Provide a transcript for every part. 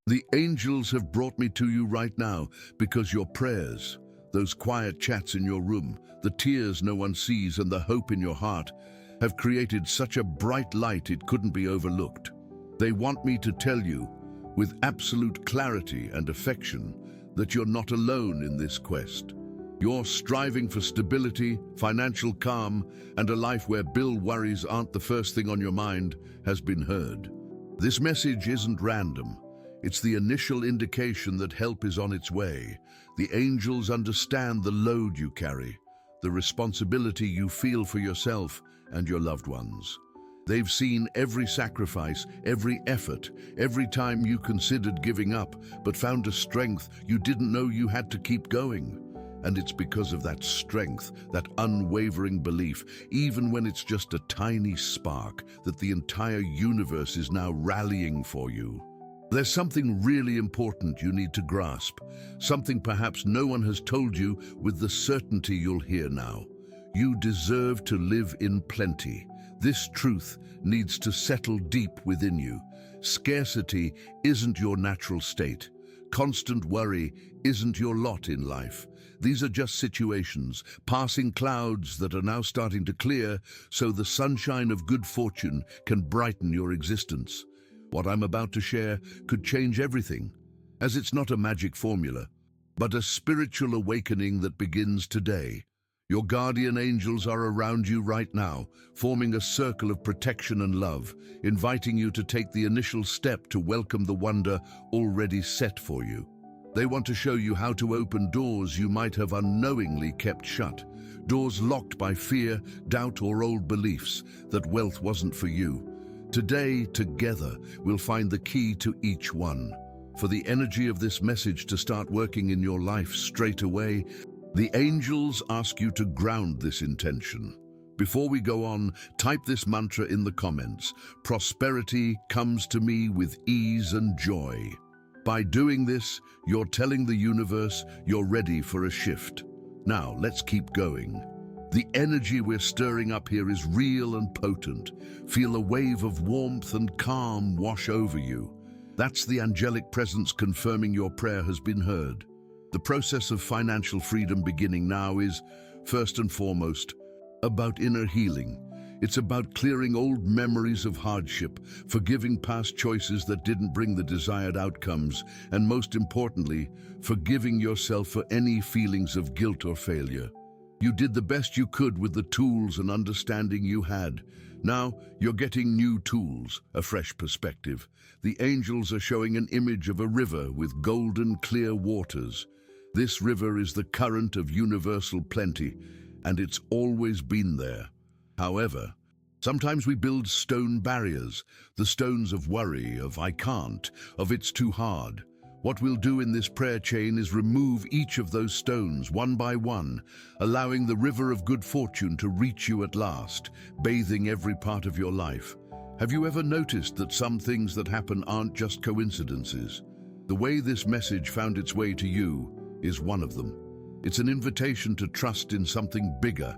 The angels have brought me to you right now because your prayers, those quiet chats in your room, the tears no one sees and the hope in your heart have created such a bright light it couldn't be overlooked. They want me to tell you, with absolute clarity and affection, that you're not alone in this quest. You're striving for stability, financial calm, and a life where bill worries aren't the first thing on your mind has been heard. This message isn't random. It's the initial indication that help is on its way. The angels understand the load you carry, the responsibility you feel for yourself and your loved ones. They've seen every sacrifice, every effort, every time you considered giving up, but found a strength you didn't know you had to keep going. And it's because of that strength, that unwavering belief, even when it's just a tiny spark, that the entire universe is now rallying for you. There's something really important you need to grasp, something perhaps no one has told you with the certainty you'll hear now. You deserve to live in plenty. This truth needs to settle deep within you. Scarcity isn't your natural state. Constant worry isn't your lot in life. These are just situations, passing clouds that are now starting to clear so the sunshine of good fortune can brighten your existence. What I'm about to share could change everything, as it's not a magic formula, but a spiritual awakening that begins today. Your guardian angels are around you right now, forming a circle of protection and love, inviting you to take the initial step to welcome the wonder already set for you. They want to show you how to open doors you might have unknowingly kept shut, doors locked by fear, doubt, or old beliefs that wealth wasn't for you. Today, together, we'll find the key to each one. For the energy of this message to start working in your life straight away, the angels ask you to ground this intention. Before we go on, type this mantra in the comments. Prosperity comes to me with ease and joy. By doing this, you're telling the universe you're ready for a shift. Now, let's keep going. The energy we're stirring up here is real and potent. Feel a wave of warmth and calm wash over you. That's the angelic presence confirming your prayer has been heard. The process of financial freedom beginning now is, first and foremost, about inner healing. It's about clearing old memories of hardship, forgiving past choices that didn't bring the desired outcomes, and most importantly, forgiving yourself for any feelings of guilt or failure. You did the best you could with the tools and understanding you had. Now, you're getting new tools, a fresh perspective. The angels are showing an image of a river with golden, clear waters. This river is the current of universal plenty, and it's always been there. However, sometimes we build stone barriers, the stones of worry, of I can't, of it's too hard. What we'll do in this prayer chain is remove each of those stones one by one, allowing the river of good fortune to reach you at last, bathing every part of your life. Have you ever noticed that some things that happen aren't just coincidences? The way this message found its way to you is one of them. It's an invitation to trust in something bigger.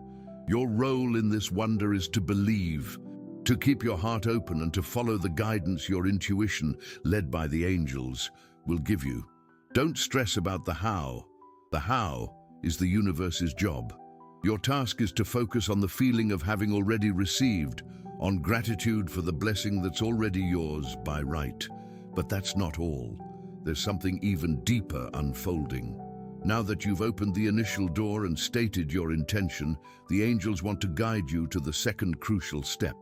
Your role in this wonder is to believe, to keep your heart open and to follow the guidance your intuition, led by the angels, will give you. Don't stress about the how. The how is the universe's job. Your task is to focus on the feeling of having already received, on gratitude for the blessing that's already yours by right. But that's not all. There's something even deeper unfolding. Now that you've opened the initial door and stated your intention, the angels want to guide you to the second crucial step,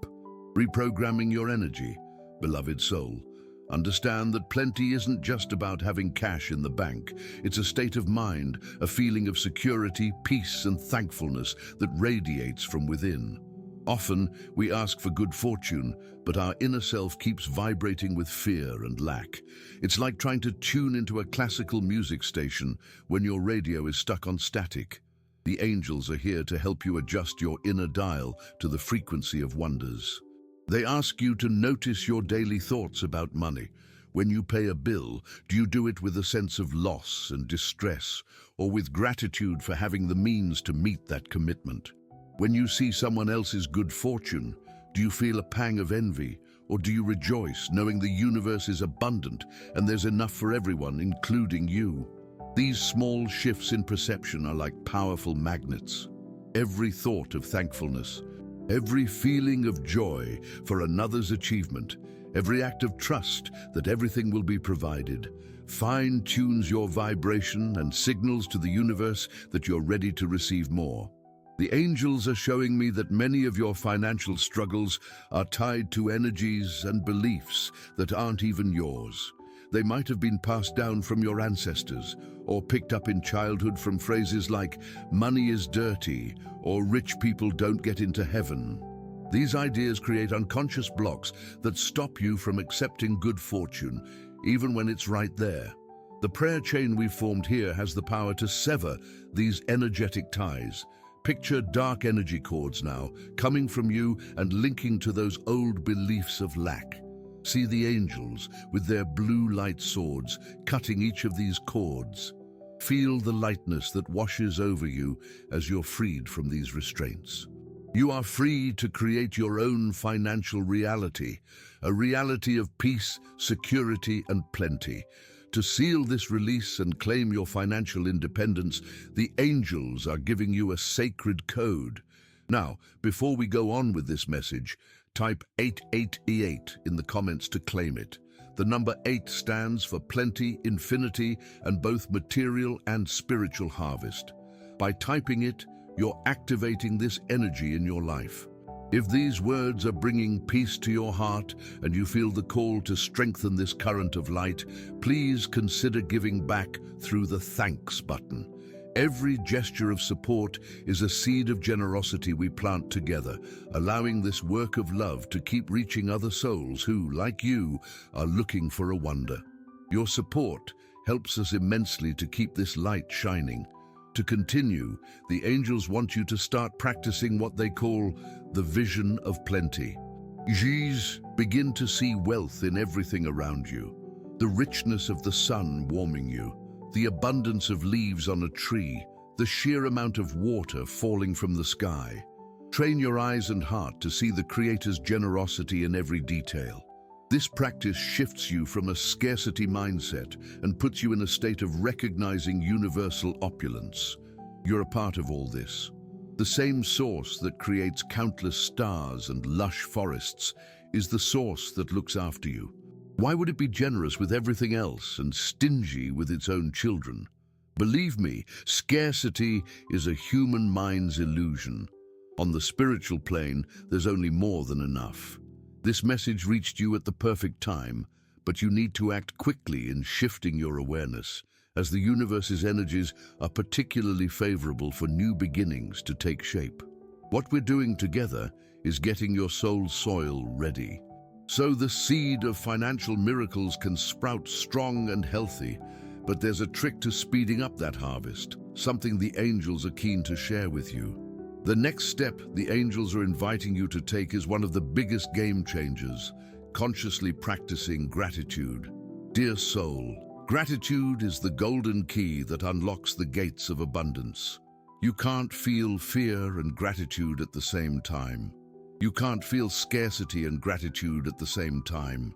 reprogramming your energy. Beloved soul, understand that plenty isn't just about having cash in the bank. It's a state of mind, a feeling of security, peace, and thankfulness that radiates from within. Often, we ask for good fortune, but our inner self keeps vibrating with fear and lack. It's like trying to tune into a classical music station when your radio is stuck on static. The angels are here to help you adjust your inner dial to the frequency of wonders. They ask you to notice your daily thoughts about money. When you pay a bill, do you do it with a sense of loss and distress, or with gratitude for having the means to meet that commitment? When you see someone else's good fortune, do you feel a pang of envy, Or do you rejoice knowing the universe is abundant and there's enough for everyone, including you? These small shifts in perception are like powerful magnets. Every thought of thankfulness, every feeling of joy for another's achievement, every act of trust that everything will be provided, fine-tunes your vibration and signals to the universe that you're ready to receive more. The angels are showing me that many of your financial struggles are tied to energies and beliefs that aren't even yours. They might have been passed down from your ancestors or picked up in childhood from phrases like "money is dirty" or "rich people don't get into heaven." These ideas create unconscious blocks that stop you from accepting good fortune, even when it's right there. The prayer chain we've formed here has the power to sever these energetic ties. Picture dark energy cords now, coming from you and linking to those old beliefs of lack. See the angels with their blue light swords cutting each of these cords. Feel the lightness that washes over you as you're freed from these restraints. You are free to create your own financial reality, a reality of peace, security, and plenty. To seal this release and claim your financial independence, the angels are giving you a sacred code. Now, before we go on with this message, type 8888 in the comments to claim it. The number 8 stands for plenty, infinity, and both material and spiritual harvest. By typing it, you're activating this energy in your life. If these words are bringing peace to your heart and you feel the call to strengthen this current of light, please consider giving back through the thanks button. Every gesture of support is a seed of generosity we plant together, allowing this work of love to keep reaching other souls who, like you, are looking for a wonder. Your support helps us immensely to keep this light shining. To continue, the angels want you to start practicing what they call the vision of plenty. Begin to see wealth in everything around you. The richness of the sun warming you, the abundance of leaves on a tree, the sheer amount of water falling from the sky. Train your eyes and heart to see the Creator's generosity in every detail. This practice shifts you from a scarcity mindset and puts you in a state of recognizing universal opulence. You're a part of all this. The same source that creates countless stars and lush forests is the source that looks after you. Why would it be generous with everything else and stingy with its own children? Believe me, scarcity is a human mind's illusion. On the spiritual plane, there's only more than enough. This message reached you at the perfect time, but you need to act quickly in shifting your awareness, as the universe's energies are particularly favorable for new beginnings to take shape. What we're doing together is getting your soul's soil ready, so the seed of financial miracles can sprout strong and healthy. But there's a trick to speeding up that harvest, something the angels are keen to share with you. The next step the angels are inviting you to take is one of the biggest game changers, consciously practicing gratitude. Dear soul, gratitude is the golden key that unlocks the gates of abundance. You can't feel fear and gratitude at the same time. You can't feel scarcity and gratitude at the same time.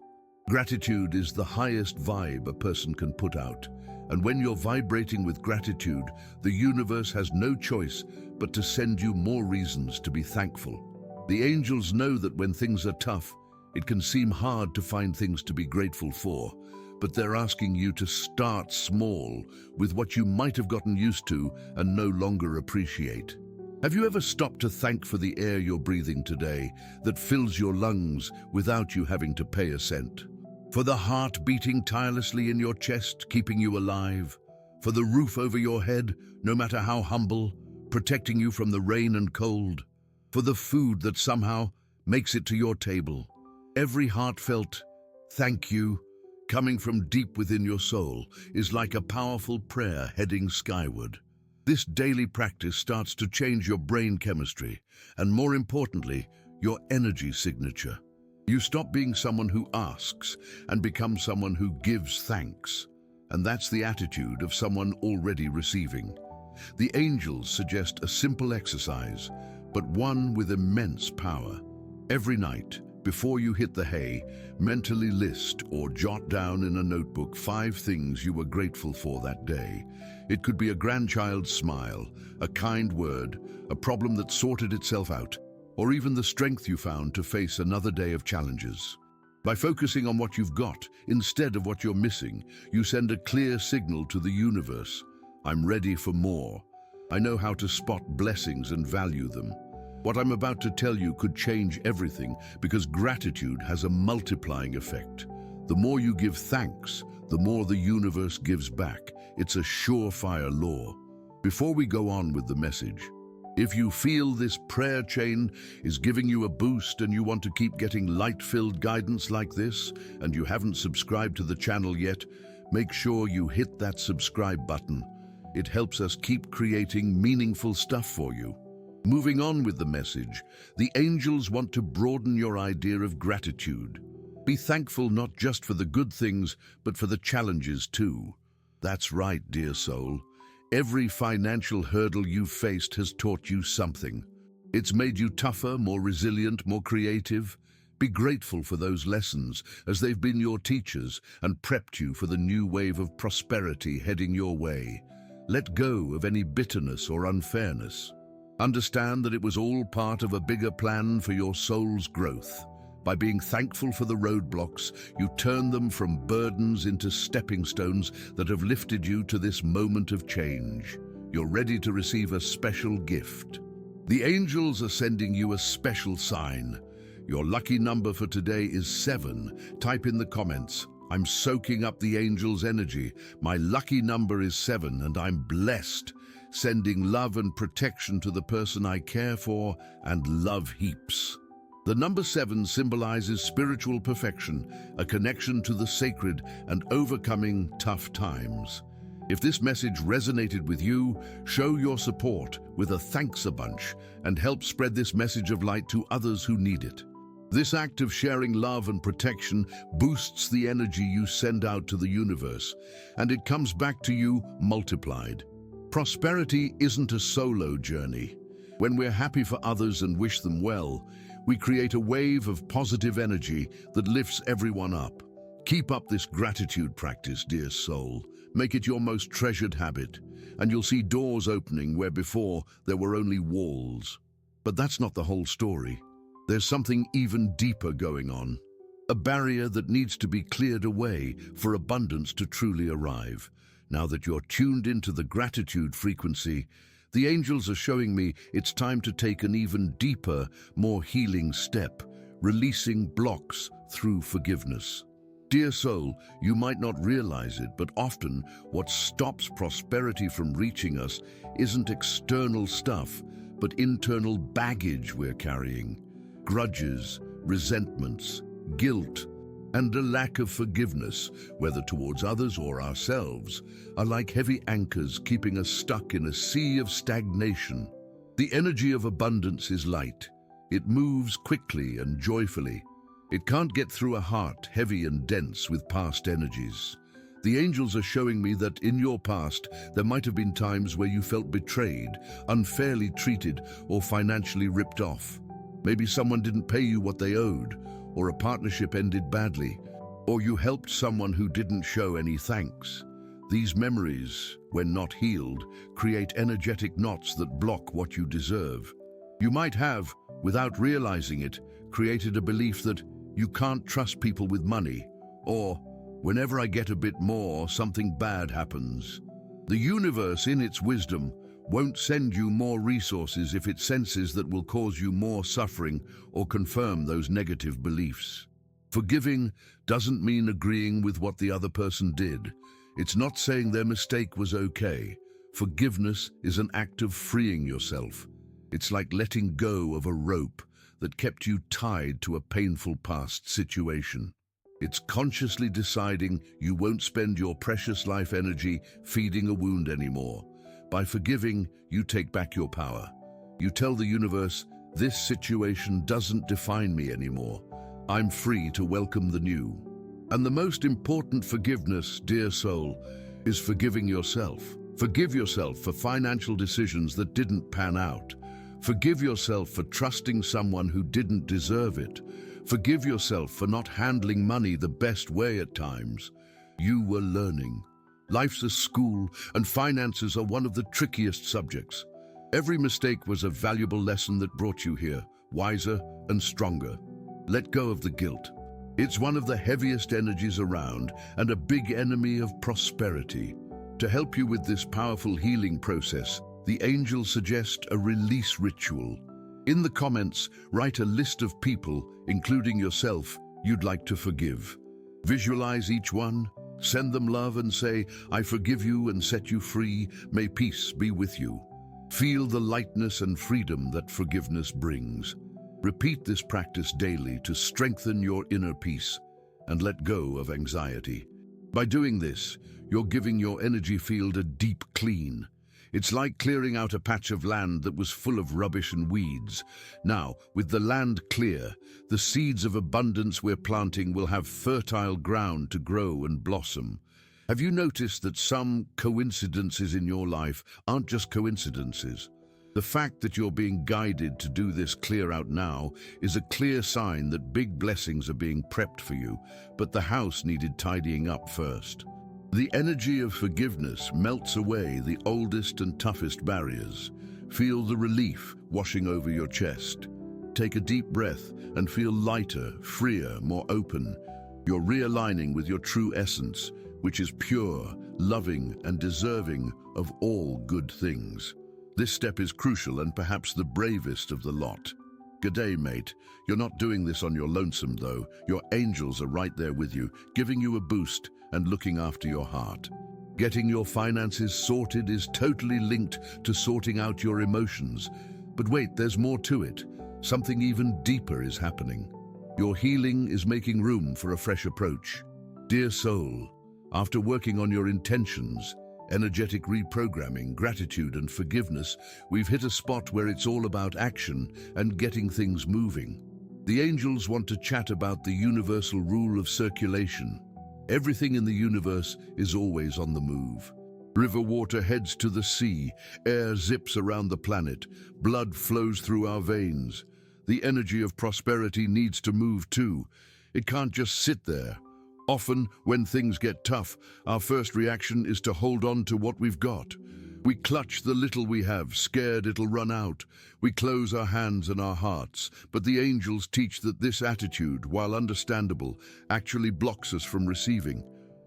Gratitude is the highest vibe a person can put out, and when you're vibrating with gratitude, the universe has no choice but to send you more reasons to be thankful. The angels know that when things are tough, it can seem hard to find things to be grateful for, but they're asking you to start small with what you might have gotten used to and no longer appreciate. Have you ever stopped to thank for the air you're breathing today that fills your lungs without you having to pay a cent? For the heart beating tirelessly in your chest, keeping you alive? For the roof over your head, no matter how humble, protecting you from the rain and cold? For the food that somehow makes it to your table? Every heartfelt thank you, coming from deep within your soul, is like a powerful prayer heading skyward. This daily practice starts to change your brain chemistry, and more importantly, your energy signature. You stop being someone who asks and become someone who gives thanks. And that's the attitude of someone already receiving. The angels suggest a simple exercise, but one with immense power. Every night, Before you hit the hay, mentally list or jot down in a notebook 5 things you were grateful for that day. It could be a grandchild's smile, a kind word, a problem that sorted itself out, or even the strength you found to face another day of challenges. By focusing on what you've got instead of what you're missing, you send a clear signal to the universe. I'm ready for more. I know how to spot blessings and value them. What I'm about to tell you could change everything because gratitude has a multiplying effect. The more you give thanks, the more the universe gives back. It's a surefire law. Before we go on with the message, if you feel this prayer chain is giving you a boost and you want to keep getting light-filled guidance like this, and you haven't subscribed to the channel yet, make sure you hit that subscribe button. It helps us keep creating meaningful stuff for you. Moving on with the message, the angels want to broaden your idea of gratitude. Be thankful not just for the good things, but for the challenges too. That's right, dear soul. Every financial hurdle you've faced has taught you something. It's made you tougher, more resilient, more creative. Be grateful for those lessons, as they've been your teachers and prepped you for the new wave of prosperity heading your way. Let go of any bitterness or unfairness. Understand that it was all part of a bigger plan for your soul's growth. By being thankful for the roadblocks, you turn them from burdens into stepping stones that have lifted you to this moment of change. You're ready to receive a special gift. The angels are sending you a special sign. Your lucky number for today is 7. Type in the comments, "I'm soaking up the angels' energy. My lucky number is 7 and I'm blessed." Sending love and protection to the person I care for and love heaps. The number 7 symbolizes spiritual perfection, a connection to the sacred, and overcoming tough times. If this message resonated with you, show your support with a thanks a bunch and help spread this message of light to others who need it. This act of sharing love and protection boosts the energy you send out to the universe, and it comes back to you multiplied. Prosperity isn't a solo journey. When we're happy for others and wish them well, we create a wave of positive energy that lifts everyone up. Keep up this gratitude practice, dear soul. Make it your most treasured habit, and you'll see doors opening where before there were only walls. But that's not the whole story. There's something even deeper going on. A barrier that needs to be cleared away for abundance to truly arrive. Now that you're tuned into the gratitude frequency, the angels are showing me it's time to take an even deeper, more healing step, releasing blocks through forgiveness. Dear soul, you might not realize it, but often what stops prosperity from reaching us isn't external stuff, but internal baggage we're carrying. Grudges, resentments, guilt, and a lack of forgiveness, whether towards others or ourselves, are like heavy anchors keeping us stuck in a sea of stagnation. The energy of abundance is light. It moves quickly and joyfully. It can't get through a heart heavy and dense with past energies. The angels are showing me that in your past, there might have been times where you felt betrayed, unfairly treated, or financially ripped off. Maybe someone didn't pay you what they owed, or a partnership ended badly, or you helped someone who didn't show any thanks. These memories, when not healed, create energetic knots that block what you deserve. You might have, without realizing it, created a belief that you can't trust people with money, or whenever I get a bit more, something bad happens. The universe, in its wisdom, won't send you more resources if it senses that will cause you more suffering or confirm those negative beliefs. Forgiving doesn't mean agreeing with what the other person did. It's not saying their mistake was okay. Forgiveness is an act of freeing yourself. It's like letting go of a rope that kept you tied to a painful past situation. It's consciously deciding you won't spend your precious life energy feeding a wound anymore. By forgiving, you take back your power. You tell the universe, this situation doesn't define me anymore. I'm free to welcome the new. And the most important forgiveness, dear soul, is forgiving yourself. Forgive yourself for financial decisions that didn't pan out. Forgive yourself for trusting someone who didn't deserve it. Forgive yourself for not handling money the best way at times. You were learning. Life's a school, and finances are one of the trickiest subjects. Every mistake was a valuable lesson that brought you here, wiser and stronger. Let go of the guilt. It's one of the heaviest energies around and a big enemy of prosperity. To help you with this powerful healing process, the angels suggest a release ritual. In the comments, write a list of people, including yourself, you'd like to forgive. Visualize each one, send them love and say, I forgive you and set you free. May peace be with you. Feel the lightness and freedom that forgiveness brings. Repeat this practice daily to strengthen your inner peace and let go of anxiety. By doing this, you're giving your energy field a deep clean. It's like clearing out a patch of land that was full of rubbish and weeds. Now, with the land clear, the seeds of abundance we're planting will have fertile ground to grow and blossom. Have you noticed that some coincidences in your life aren't just coincidences? The fact that you're being guided to do this clear out now is a clear sign that big blessings are being prepped for you, but the house needed tidying up first. The energy of forgiveness melts away the oldest and toughest barriers. Feel the relief washing over your chest. Take a deep breath and feel lighter, freer, more open. You're realigning with your true essence, which is pure, loving, and deserving of all good things. This step is crucial and perhaps the bravest of the lot. G'day, mate. You're not doing this on your lonesome, though. Your angels are right there with you, giving you a boost and looking after your heart. Getting your finances sorted is totally linked to sorting out your emotions. But wait, there's more to it. Something even deeper is happening. Your healing is making room for a fresh approach. Dear soul, after working on your intentions, energetic reprogramming, gratitude, and forgiveness, we've hit a spot where it's all about action and getting things moving. The angels want to chat about the universal rule of circulation. Everything in the universe is always on the move. River water heads to the sea, air zips around the planet, blood flows through our veins. The energy of prosperity needs to move too. It can't just sit there. Often, when things get tough, our first reaction is to hold on to what we've got. We clutch the little we have, scared it'll run out. We close our hands and our hearts, but the angels teach that this attitude, while understandable, actually blocks us from receiving.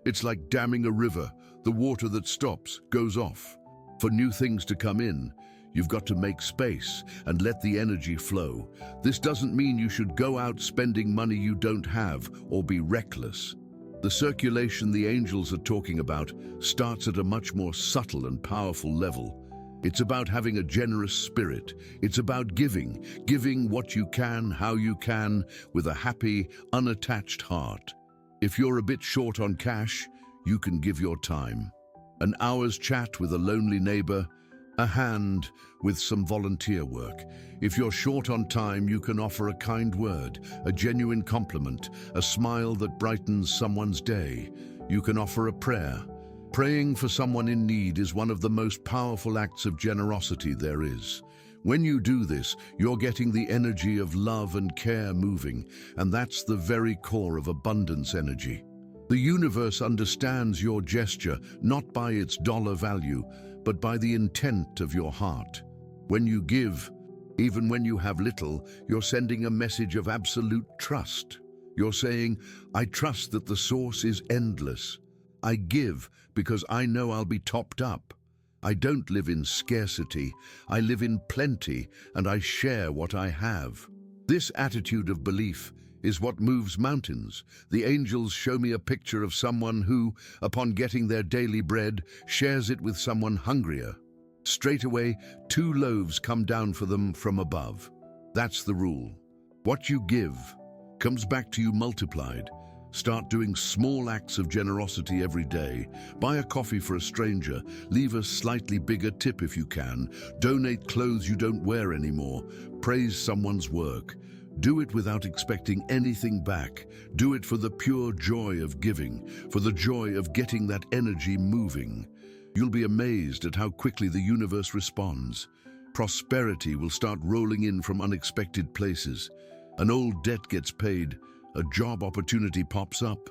It's like damming a river. The water that stops goes off. For new things to come in, you've got to make space and let the energy flow. This doesn't mean you should go out spending money you don't have or be reckless. The circulation the angels are talking about starts at a much more subtle and powerful level. It's about having a generous spirit. It's about giving what you can, how you can, with a happy, unattached heart. If you're a bit short on cash, you can give your time. An hour's chat with a lonely neighbor, a hand with some volunteer work. If you're short on time, you can offer a kind word, a genuine compliment, a smile that brightens someone's day. You can offer a prayer. Praying for someone in need is one of the most powerful acts of generosity there is. When you do this, you're getting the energy of love and care moving, and that's the very core of abundance energy. The universe understands your gesture not by its dollar value, but by the intent of your heart. When you give, even when you have little, you're sending a message of absolute trust. You're saying, I trust that the source is endless. I give because I know I'll be topped up. I don't live in scarcity. I live in plenty, and I share what I have. This attitude of belief is what moves mountains. The angels show me a picture of someone who, upon getting their daily bread, shares it with someone hungrier. Straight away, 2 loaves come down for them from above. That's the rule. What you give comes back to you multiplied. Start doing small acts of generosity every day. Buy a coffee for a stranger. Leave a slightly bigger tip if you can. Donate clothes you don't wear anymore. Praise someone's work. Do it without expecting anything back. Do it for the pure joy of giving, for the joy of getting that energy moving. You'll be amazed at how quickly the universe responds. Prosperity will start rolling in from unexpected places. An old debt gets paid, a job opportunity pops up,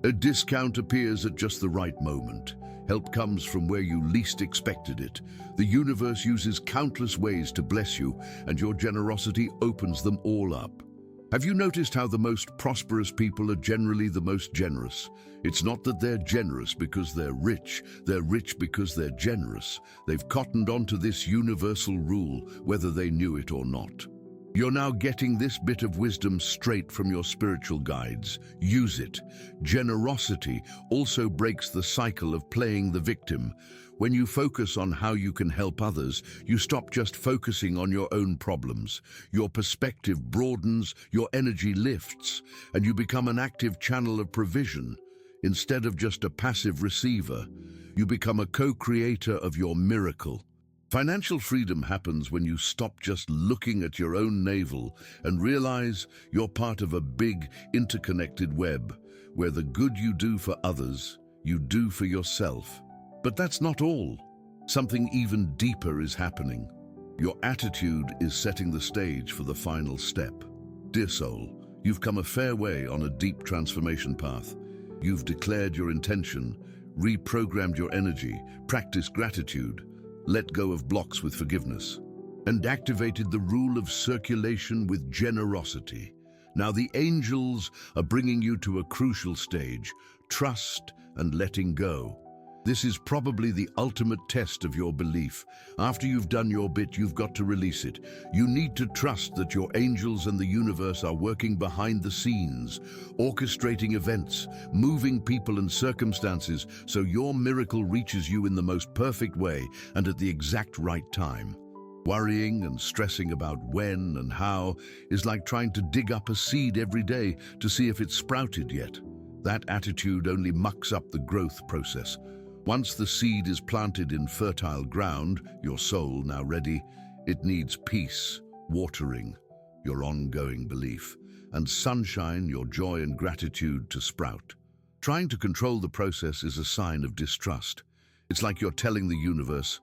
a discount appears at just the right moment. Help comes from where you least expected it. The universe uses countless ways to bless you, and your generosity opens them all up. Have you noticed how the most prosperous people are generally the most generous? It's not that they're generous because they're rich because they're generous. They've cottoned onto this universal rule, whether they knew it or not. You're now getting this bit of wisdom straight from your spiritual guides. Use it. Generosity also breaks the cycle of playing the victim. When you focus on how you can help others, you stop just focusing on your own problems. Your perspective broadens, your energy lifts, and you become an active channel of provision. Instead of just a passive receiver, you become a co-creator of your miracle. Financial freedom happens when you stop just looking at your own navel and realize you're part of a big, interconnected web, where the good you do for others, you do for yourself. But that's not all. Something even deeper is happening. Your attitude is setting the stage for the final step. Dear soul, you've come a fair way on a deep transformation path. You've declared your intention, reprogrammed your energy, practiced gratitude, let go of blocks with forgiveness, and activated the rule of circulation with generosity. Now the angels are bringing you to a crucial stage, trust and letting go. This is probably the ultimate test of your belief. After you've done your bit, you've got to release it. You need to trust that your angels and the universe are working behind the scenes, orchestrating events, moving people and circumstances so your miracle reaches you in the most perfect way and at the exact right time. Worrying and stressing about when and how is like trying to dig up a seed every day to see if it's sprouted yet. That attitude only mucks up the growth process. Once the seed is planted in fertile ground, your soul now ready, it needs peace, watering, your ongoing belief, and sunshine, your joy and gratitude to sprout. Trying to control the process is a sign of distrust. It's like you're telling the universe,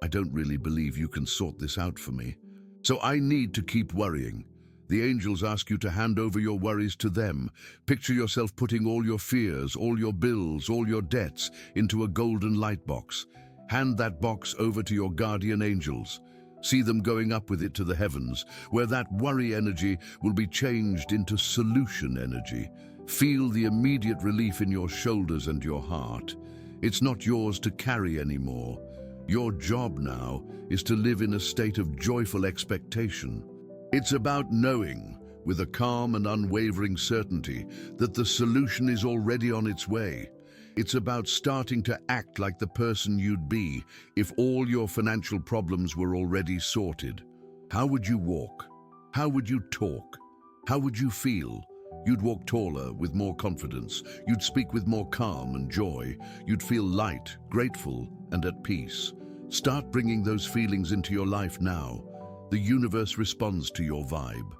I don't really believe you can sort this out for me, so I need to keep worrying. The angels ask you to hand over your worries to them. Picture yourself putting all your fears, all your bills, all your debts into a golden light box. Hand that box over to your guardian angels. See them going up with it to the heavens, where that worry energy will be changed into solution energy. Feel the immediate relief in your shoulders and your heart. It's not yours to carry anymore. Your job now is to live in a state of joyful expectation. It's about knowing, with a calm and unwavering certainty, that the solution is already on its way. It's about starting to act like the person you'd be if all your financial problems were already sorted. How would you walk? How would you talk? How would you feel? You'd walk taller, with more confidence. You'd speak with more calm and joy. You'd feel light, grateful, and at peace. Start bringing those feelings into your life now. The universe responds to your vibe.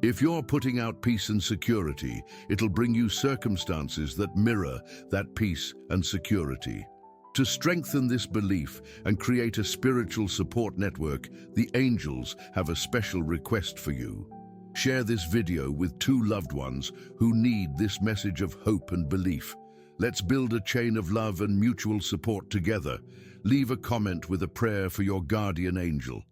If you're putting out peace and security, it'll bring you circumstances that mirror that peace and security. To strengthen this belief and create a spiritual support network, the angels have a special request for you. Share this video with 2 loved ones who need this message of hope and belief. Let's build a chain of love and mutual support together. Leave a comment with a prayer for your guardian angel.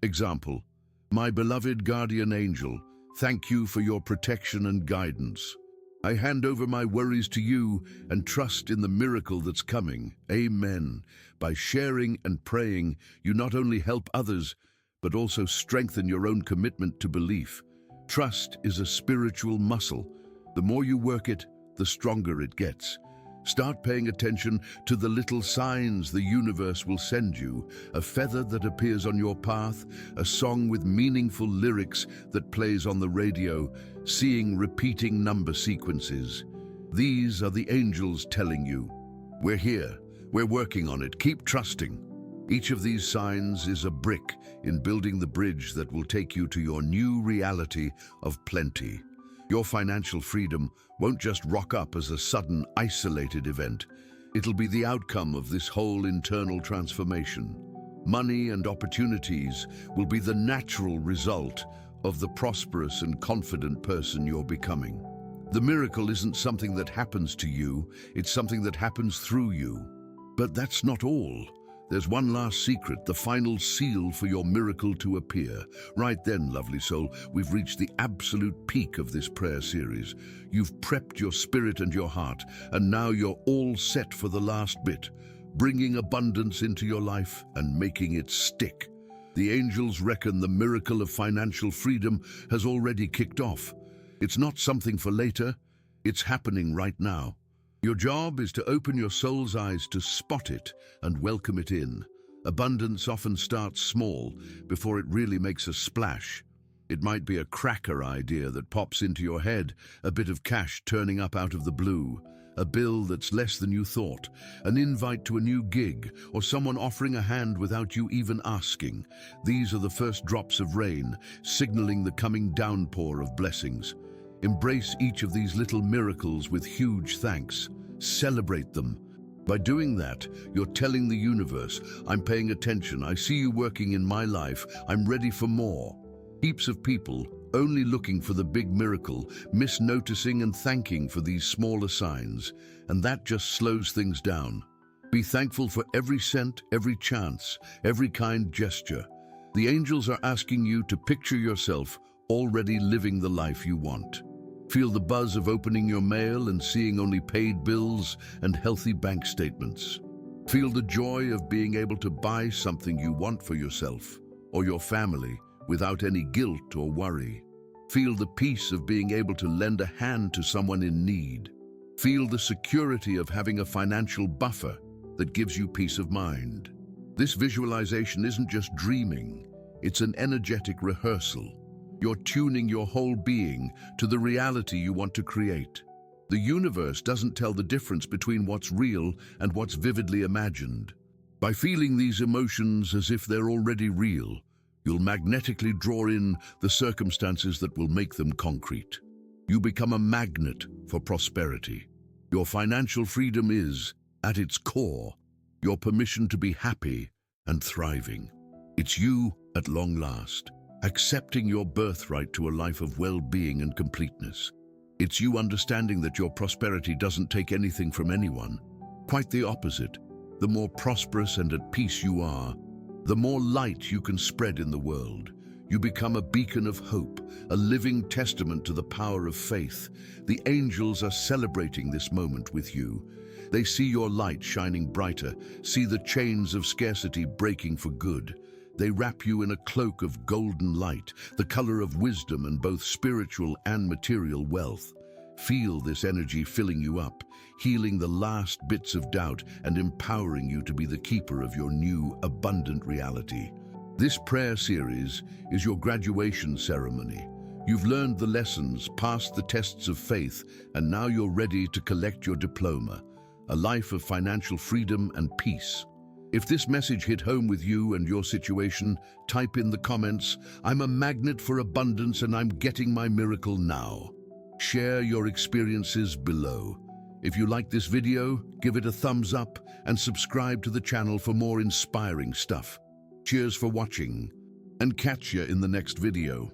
Example, my beloved guardian angel, thank you for your protection and guidance. I hand over my worries to you and trust in the miracle that's coming. Amen. By sharing and praying, you not only help others, but also strengthen your own commitment to belief. Trust is a spiritual muscle. The more you work it, the stronger it gets. Start paying attention to the little signs the universe will send you, a feather that appears on your path, a song with meaningful lyrics that plays on the radio, seeing repeating number sequences. These are the angels telling you, we're here, we're working on it, keep trusting. Each of these signs is a brick in building the bridge that will take you to your new reality of plenty. Your financial freedom won't just rock up as a sudden, isolated event. It'll be the outcome of this whole internal transformation. Money and opportunities will be the natural result of the prosperous and confident person you're becoming. The miracle isn't something that happens to you, it's something that happens through you. But that's not all. There's one last secret, the final seal for your miracle to appear. Right then, lovely soul, we've reached the absolute peak of this prayer series. You've prepped your spirit and your heart, and now you're all set for the last bit, bringing abundance into your life and making it stick. The angels reckon the miracle of financial freedom has already kicked off. It's not something for later, it's happening right now. Your job is to open your soul's eyes to spot it and welcome it in. Abundance often starts small before it really makes a splash. It might be a cracker idea that pops into your head, a bit of cash turning up out of the blue, a bill that's less than you thought, an invite to a new gig, or someone offering a hand without you even asking. These are the first drops of rain, signaling the coming downpour of blessings. Embrace each of these little miracles with huge thanks. Celebrate them. By doing that, you're telling the universe, I'm paying attention, I see you working in my life, I'm ready for more. Heaps of people, only looking for the big miracle, miss noticing and thanking for these smaller signs, and that just slows things down. Be thankful for every cent, every chance, every kind gesture. The angels are asking you to picture yourself already living the life you want. Feel the buzz of opening your mail and seeing only paid bills and healthy bank statements. Feel the joy of being able to buy something you want for yourself or your family without any guilt or worry. Feel the peace of being able to lend a hand to someone in need. Feel the security of having a financial buffer that gives you peace of mind. This visualization isn't just dreaming, it's an energetic rehearsal. You're tuning your whole being to the reality you want to create. The universe doesn't tell the difference between what's real and what's vividly imagined. By feeling these emotions as if they're already real, you'll magnetically draw in the circumstances that will make them concrete. You become a magnet for prosperity. Your financial freedom is, at its core, your permission to be happy and thriving. It's you at long last, accepting your birthright to a life of well-being and completeness. It's you understanding that your prosperity doesn't take anything from anyone. Quite the opposite. The more prosperous and at peace you are, the more light you can spread in the world. You become a beacon of hope, a living testament to the power of faith. The angels are celebrating this moment with you. They see your light shining brighter, see the chains of scarcity breaking for good. They wrap you in a cloak of golden light, the color of wisdom and both spiritual and material wealth. Feel this energy filling you up, healing the last bits of doubt and empowering you to be the keeper of your new, abundant reality. This prayer series is your graduation ceremony. You've learned the lessons, passed the tests of faith, and now you're ready to collect your diploma, a life of financial freedom and peace. If this message hit home with you and your situation, type in the comments, I'm a magnet for abundance and I'm getting my miracle now. Share your experiences below. If you like this video, give it a thumbs up and subscribe to the channel for more inspiring stuff. Cheers for watching, and catch you in the next video.